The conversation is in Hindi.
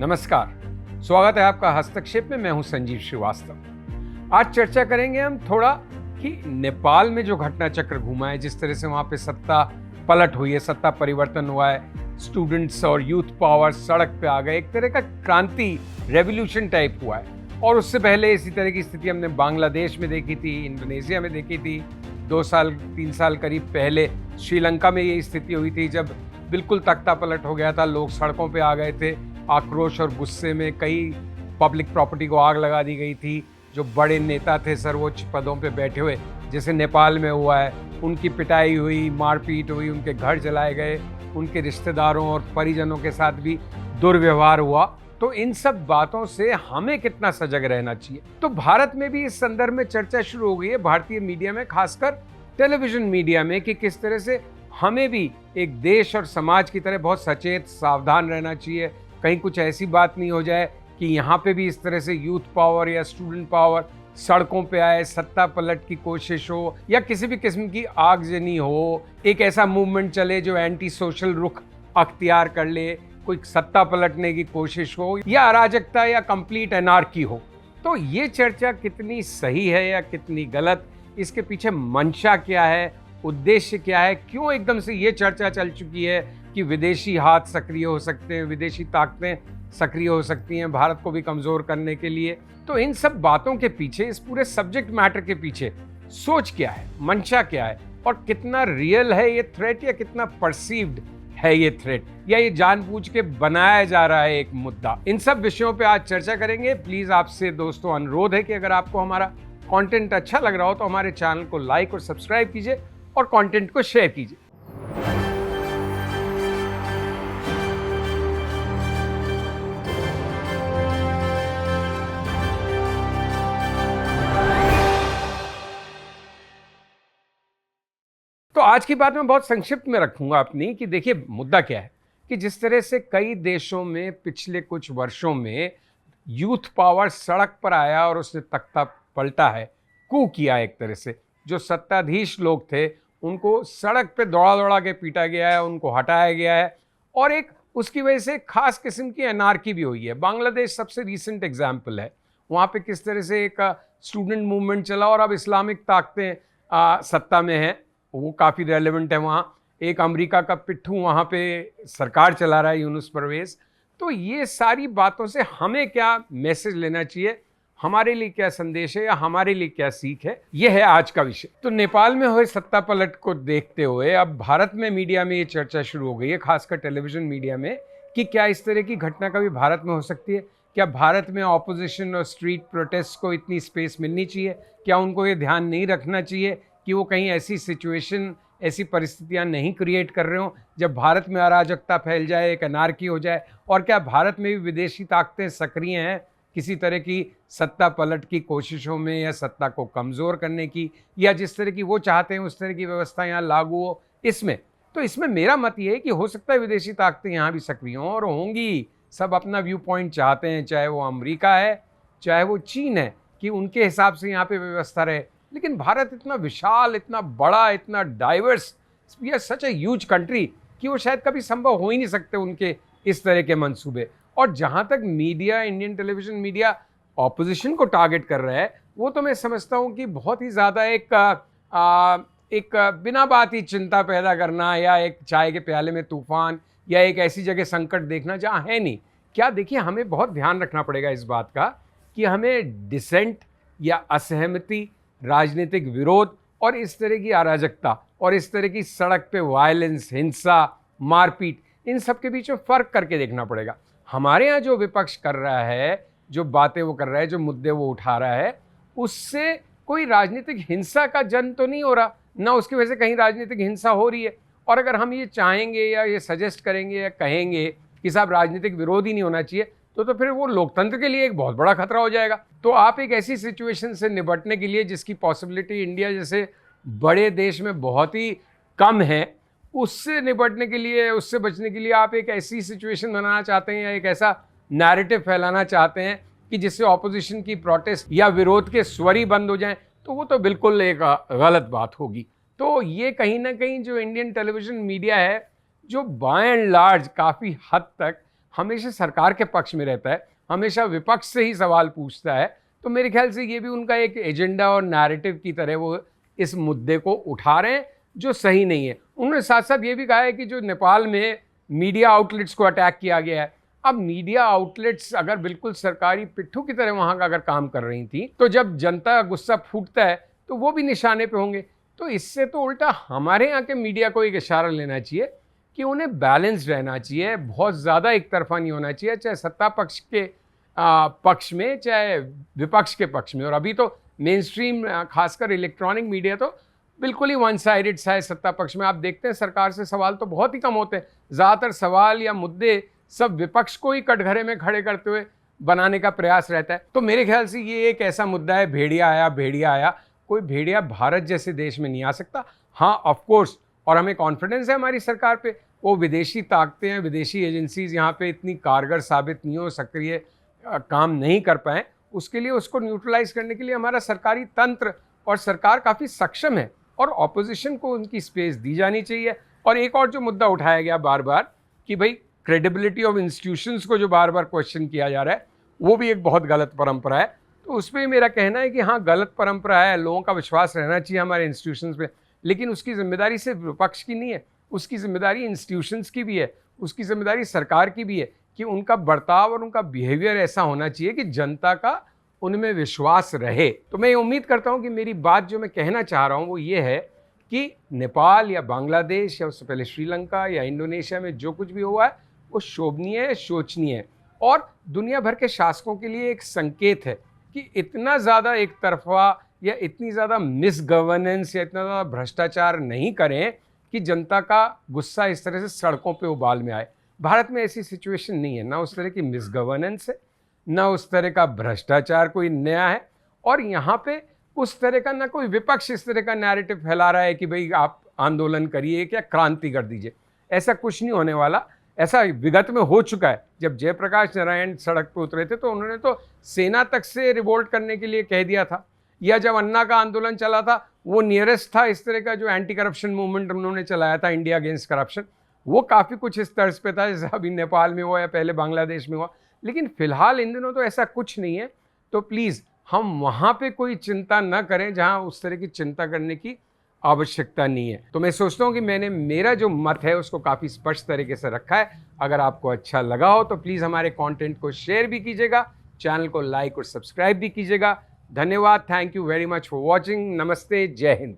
नमस्कार, स्वागत है आपका हस्तक्षेप में। मैं हूं संजीव श्रीवास्तव। आज चर्चा करेंगे हम थोड़ा कि नेपाल में जो घटना चक्र घूमा है, जिस तरह से वहां पे सत्ता पलट हुई है, सत्ता परिवर्तन हुआ है, स्टूडेंट्स और यूथ पावर सड़क पे आ गए, एक तरह का क्रांति रेवोल्यूशन टाइप हुआ है। और उससे पहले इसी तरह की स्थिति हमने बांग्लादेश में देखी थी, इंडोनेशिया में देखी थी, 2 साल 3 साल करीब पहले श्रीलंका में ये स्थिति हुई थी जब बिल्कुल तख्ता पलट हो गया था, लोग सड़कों पे आ गए थे। आक्रोश और गुस्से में कई पब्लिक प्रॉपर्टी को आग लगा दी गई थी। जो बड़े नेता थे सर्वोच्च पदों पे बैठे हुए, जैसे नेपाल में हुआ है, उनकी पिटाई हुई, मारपीट हुई, उनके घर जलाए गए, उनके रिश्तेदारों और परिजनों के साथ भी दुर्व्यवहार हुआ। तो इन सब बातों से हमें कितना सजग रहना चाहिए। तो भारत में भी इस संदर्भ में चर्चा शुरू हो गई है, भारतीय मीडिया में, खासकर टेलीविजन मीडिया में, कि किस तरह से हमें भी एक देश और समाज की तरह बहुत सचेत सावधान रहना चाहिए। कहीं कुछ ऐसी बात नहीं हो जाए कि यहाँ पे भी इस तरह से यूथ पावर या स्टूडेंट पावर सड़कों पे आए, सत्ता पलट की कोशिश हो या किसी भी किस्म की आगजनी हो, एक ऐसा मूवमेंट चले जो एंटी सोशल रुख अख्तियार कर ले, कोई सत्ता पलटने की कोशिश हो या अराजकता या कंप्लीट एनार्की हो। तो ये चर्चा कितनी सही है या कितनी गलत, इसके पीछे मंशा क्या है, उद्देश्य क्या है, क्यों एकदम से ये चर्चा चल चुकी है कि विदेशी हाथ सक्रिय हो सकते हैं, विदेशी ताकतें सक्रिय हो सकती हैं भारत को भी कमज़ोर करने के लिए। तो इन सब बातों के पीछे, इस पूरे सब्जेक्ट मैटर के पीछे सोच क्या है, मंशा क्या है, और कितना रियल है ये थ्रेट या कितना परसीव्ड है ये थ्रेट, या ये जानबूझ के बनाया जा रहा है एक मुद्दा। इन सब विषयों पे आज चर्चा करेंगे। प्लीज़ आपसे दोस्तों अनुरोध है कि अगर आपको हमारा कंटेंट अच्छा लग रहा हो तो हमारे चैनल को लाइक और सब्सक्राइब कीजिए और कंटेंट को शेयर कीजिए। तो आज की बात मैं बहुत संक्षिप्त में रखूंगा अपनी, कि देखिए मुद्दा क्या है कि जिस तरह से कई देशों में पिछले कुछ वर्षों में यूथ पावर सड़क पर आया और उसने तख्ता पलटा है, कू किया एक तरह से। जो सत्ताधीश लोग थे उनको सड़क पे दौड़ा दौड़ा के पीटा गया है, उनको हटाया गया है, और एक उसकी वजह से खास किस्म की एनार्की भी हुई है। बांग्लादेश सबसे रीसेंट एग्जाम्पल है। वहाँ पे किस तरह से एक स्टूडेंट मूवमेंट चला और अब इस्लामिक ताकतें सत्ता में हैं, वो काफ़ी रेलेवेंट है वहाँ। एक अमेरिका का पिट्ठू वहाँ पे सरकार चला रहा है, यूनुस परवेज। तो ये सारी बातों से हमें क्या मैसेज लेना चाहिए, हमारे लिए क्या संदेश है या हमारे लिए क्या सीख है, ये है आज का विषय। तो नेपाल में हुए सत्ता पलट को देखते हुए अब भारत में मीडिया में ये चर्चा शुरू हो गई है, खासकर टेलीविजन मीडिया में, कि क्या इस तरह की घटना कभी भारत में हो सकती है। क्या भारत में ऑपोजिशन और स्ट्रीट प्रोटेस्ट को इतनी स्पेस मिलनी चाहिए? क्या उनको ये ध्यान नहीं रखना चाहिए कि वो कहीं ऐसी सिचुएशन, ऐसी परिस्थितियां नहीं क्रिएट कर रहे हो जब भारत में अराजकता फैल जाए, एक अनार्की हो जाए? और क्या भारत में भी विदेशी ताकतें सक्रिय हैं किसी तरह की सत्ता पलट की कोशिशों में, या सत्ता को कमज़ोर करने की, या जिस तरह की वो चाहते हैं उस तरह की व्यवस्था यहाँ लागू हो इसमें? तो इसमें मेरा मत ये है कि हो सकता है विदेशी ताकतें यहाँ भी सक्रिय हों, और होंगी। सब अपना व्यू पॉइंट चाहते हैं, चाहे वो अमेरिका है चाहे वो चीन है, कि उनके हिसाब से यहाँ पे व्यवस्था रहे। लेकिन भारत इतना विशाल, इतना बड़ा, इतना diverse, we are such a huge country, कि वो शायद कभी संभव हो ही नहीं सकते उनके इस तरह के मंसूबे। और जहाँ तक media, Indian television media opposition को टारगेट कर रहा है, वो तो मैं समझता हूँ कि बहुत ही ज़्यादा एक बिना बात ही चिंता पैदा करना, या एक चाय के प्याले में तूफान, या एक ऐसी जगह संकट देखना जहाँ है नहीं। क्या देखिए, हमें बहुत ध्यान रखना पड़ेगा इस बात का कि हमें डिसेंट या असहमति, राजनीतिक विरोध और इस तरह की अराजकता और इस तरह की सड़क पे वायलेंस, हिंसा, मारपीट, इन सब के बीच में फ़र्क करके देखना पड़ेगा। हमारे यहाँ जो विपक्ष कर रहा है, जो बातें वो कर रहा है, जो मुद्दे वो उठा रहा है, उससे कोई राजनीतिक हिंसा का जन्म तो नहीं हो रहा, ना उसकी वजह से कहीं राजनीतिक हिंसा हो रही है। और अगर हम ये चाहेंगे या ये सजेस्ट करेंगे या कहेंगे कि साहब राजनीतिक विरोध ही नहीं होना चाहिए, तो फिर वो लोकतंत्र के लिए एक बहुत बड़ा खतरा हो जाएगा। तो आप एक ऐसी सिचुएशन से निपटने के लिए, जिसकी पॉसिबिलिटी इंडिया जैसे बड़े देश में बहुत ही कम है, उससे निपटने के लिए, उससे बचने के लिए आप एक ऐसी सिचुएशन बनाना चाहते हैं या एक ऐसा नैरेटिव फैलाना चाहते हैं कि जिससे ऑपोजिशन की प्रोटेस्ट या विरोध के स्वर ही बंद हो जाएं, तो वो तो बिल्कुल एक गलत बात होगी। तो ये कहीं ना कहीं जो इंडियन टेलीविज़न मीडिया है, जो बाय एंड लार्ज काफ़ी हद तक हमेशा सरकार के पक्ष में रहता है, हमेशा विपक्ष से ही सवाल पूछता है, तो मेरे ख्याल से ये भी उनका एक एजेंडा और नैरेटिव की तरह वो इस मुद्दे को उठा रहे हैं, जो सही नहीं है। उन्होंने साथ साथ ये भी कहा है कि जो नेपाल में मीडिया आउटलेट्स को अटैक किया गया है, अब मीडिया आउटलेट्स अगर बिल्कुल सरकारी पिट्ठू की तरह वहाँ का अगर काम कर रही थी, तो जब जनता का गुस्सा फूटता है तो वो भी निशाने पे होंगे। तो इससे तो उल्टा हमारे यहाँ के मीडिया को एक इशारा लेना चाहिए कि उन्हें बैलेंस रहना चाहिए, बहुत ज़्यादा एक तरफा नहीं होना चाहिए, चाहे सत्ता पक्ष के पक्ष में चाहे विपक्ष के पक्ष में। और अभी तो मेन स्ट्रीम खासकर इलेक्ट्रॉनिक मीडिया तो बिल्कुल ही वन साइडेड सा है सत्ता पक्ष में। आप देखते हैं सरकार से सवाल तो बहुत ही कम होते हैं, ज़्यादातर सवाल या मुद्दे सब विपक्ष को ही कटघरे में खड़े करते हुए बनाने का प्रयास रहता है। तो मेरे ख्याल से ये एक ऐसा मुद्दा है, भेड़िया आया, कोई भेड़िया भारत जैसे देश में नहीं आ सकता। हाँ ऑफ कोर्स, और हमें कॉन्फिडेंस है हमारी सरकार पे, वो विदेशी ताकतें हैं, विदेशी एजेंसीज यहाँ पे इतनी कारगर साबित नहीं हो, सक्रिय काम नहीं कर पाए, उसके लिए उसको न्यूट्रलाइज करने के लिए हमारा सरकारी तंत्र और सरकार काफ़ी सक्षम है, और ऑपोजिशन को उनकी स्पेस दी जानी चाहिए। और एक और जो मुद्दा उठाया गया बार बार कि भाई क्रेडिबिलिटी ऑफ इंस्टीट्यूशंस को जो बार बार क्वेश्चन किया जा रहा है, वो भी एक बहुत गलत परंपरा है। तो उस पर मेरा कहना है कि हाँ गलत परंपरा है, लोगों का विश्वास रहना चाहिए हमारे इंस्टीट्यूशंस पे, लेकिन उसकी जिम्मेदारी सिर्फ विपक्ष की नहीं है, उसकी जिम्मेदारी इंस्टीट्यूशंस की भी है, उसकी जिम्मेदारी सरकार की भी है कि उनका बर्ताव और उनका बिहेवियर ऐसा होना चाहिए कि जनता का उनमें विश्वास रहे। तो मैं उम्मीद करता हूँ कि मेरी बात जो मैं कहना चाह रहा हूँ वो ये है कि नेपाल या बांग्लादेश या उससे पहले श्रीलंका या इंडोनेशिया में जो कुछ भी हुआ है वो शोभनीय है, शोचनीय है, और दुनिया भर के शासकों के लिए एक संकेत है कि इतना ज़्यादा एक तरफा या इतनी ज़्यादा मिसगवर्नेंस या इतना ज़्यादा भ्रष्टाचार नहीं करें कि जनता का गुस्सा इस तरह से सड़कों पे उबाल में आए। भारत में ऐसी सिचुएशन नहीं है, ना उस तरह की मिसगवर्नेंस है, ना उस तरह का भ्रष्टाचार कोई नया है, और यहाँ पे उस तरह का ना कोई विपक्ष इस तरह का नैरेटिव फैला रहा है कि भाई आप आंदोलन करिए क्या क्रांति कर दीजिए। ऐसा कुछ नहीं होने वाला। ऐसा विगत में हो चुका है। जब जयप्रकाश नारायण सड़क पर उतरे थे तो उन्होंने तो सेना तक से रिवोल्ट करने के लिए कह दिया था, या जब अन्ना का आंदोलन चला था वो नियरेस्ट था इस तरह का जो एंटी करप्शन मूवमेंट उन्होंने चलाया था, इंडिया अगेंस्ट करप्शन, वो काफ़ी कुछ इस तर्ज पे था जैसे अभी नेपाल में हुआ या पहले बांग्लादेश में हुआ। लेकिन फिलहाल इन दिनों तो ऐसा कुछ नहीं है। तो प्लीज़ हम वहाँ पे कोई चिंता न करें जहाँ उस तरह की चिंता करने की आवश्यकता नहीं है। तो मैं सोचता हूँ कि मैंने मेरा जो मत है उसको काफ़ी स्पष्ट तरीके से रखा है। अगर आपको अच्छा लगा हो तो प्लीज़ हमारे कंटेंट को शेयर भी कीजिएगा, चैनल को लाइक और सब्सक्राइब भी कीजिएगा। धन्यवाद, thank you very much for watching. नमस्ते, जय हिंद।